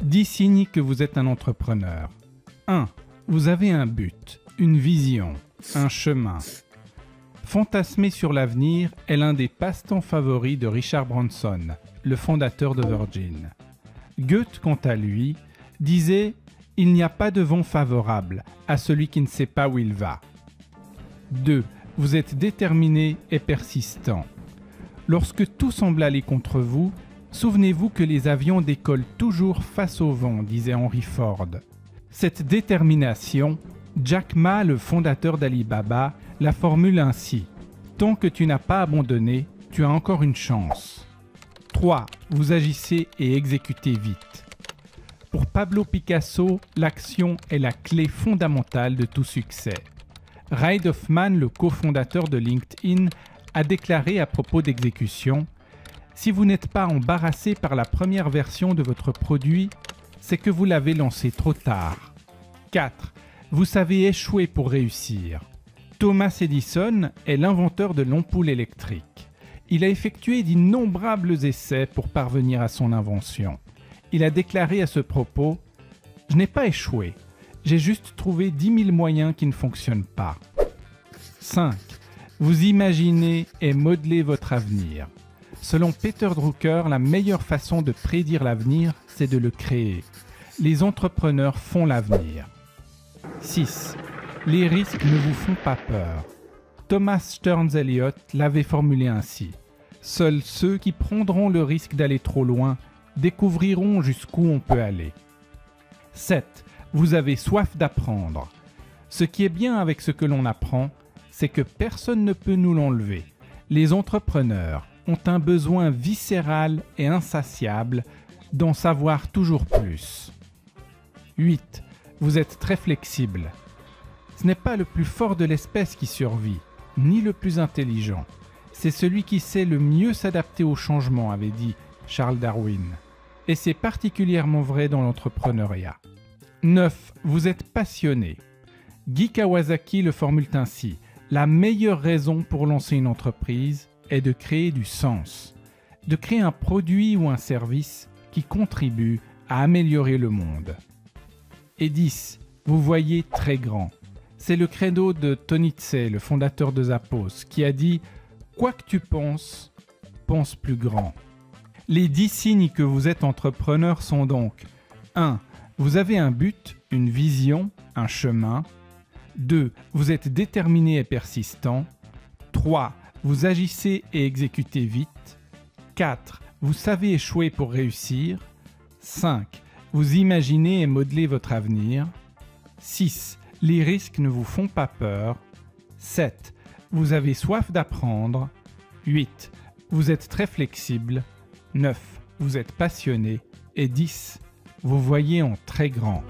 10 signes que vous êtes un entrepreneur. 1. Vous avez un but, une vision, un chemin. Fantasmer sur l'avenir est l'un des passe-temps favoris de Richard Branson, le fondateur de Virgin. Goethe, quant à lui, disait « Il n'y a pas de vent favorable à celui qui ne sait pas où il va ». 2. Vous êtes déterminé et persistant. Lorsque tout semble aller contre vous, souvenez-vous que les avions décollent toujours face au vent, disait Henry Ford. Cette détermination, Jack Ma, le fondateur d'Alibaba, la formule ainsi. Tant que tu n'as pas abandonné, tu as encore une chance. 3. Vous agissez et exécutez vite. Pour Pablo Picasso, l'action est la clé fondamentale de tout succès. Reid Hoffman, le cofondateur de LinkedIn, a déclaré à propos d'exécution « Si vous n'êtes pas embarrassé par la première version de votre produit, c'est que vous l'avez lancé trop tard. » 4. Vous savez échouer pour réussir. Thomas Edison est l'inventeur de l'ampoule électrique. Il a effectué d'innombrables essais pour parvenir à son invention. Il a déclaré à ce propos « Je n'ai pas échoué. J'ai juste trouvé 10 000 moyens qui ne fonctionnent pas. » 5. Vous imaginez et modelez votre avenir. Selon Peter Drucker, la meilleure façon de prédire l'avenir, c'est de le créer. Les entrepreneurs font l'avenir. 6. Les risques ne vous font pas peur. Thomas Stearns Eliot l'avait formulé ainsi. Seuls ceux qui prendront le risque d'aller trop loin découvriront jusqu'où on peut aller. 7. Vous avez soif d'apprendre. Ce qui est bien avec ce que l'on apprend, c'est que personne ne peut nous l'enlever. Les entrepreneurs ont un besoin viscéral et insatiable d'en savoir toujours plus. 8. Vous êtes très flexible. Ce n'est pas le plus fort de l'espèce qui survit, ni le plus intelligent. C'est celui qui sait le mieux s'adapter au changement, avait dit Charles Darwin. Et c'est particulièrement vrai dans l'entrepreneuriat. 9. Vous êtes passionné. Guy Kawasaki le formule ainsi. La meilleure raison pour lancer une entreprise est de créer du sens, de créer un produit ou un service qui contribue à améliorer le monde. Et 10. Vous voyez très grand. C'est le credo de Tony Tse, le fondateur de Zappos, qui a dit « Quoi que tu penses, pense plus grand ». Les 10 signes que vous êtes entrepreneur sont donc 1. Vous avez un but, une vision, un chemin. 2. Vous êtes déterminé et persistant. 3. Vous agissez et exécutez vite. 4. Vous savez échouer pour réussir. 5. Vous imaginez et modelez votre avenir. 6. Les risques ne vous font pas peur. 7. Vous avez soif d'apprendre. 8. Vous êtes très flexible. 9. Vous êtes passionné. Et 10. Vous voyez en très grand.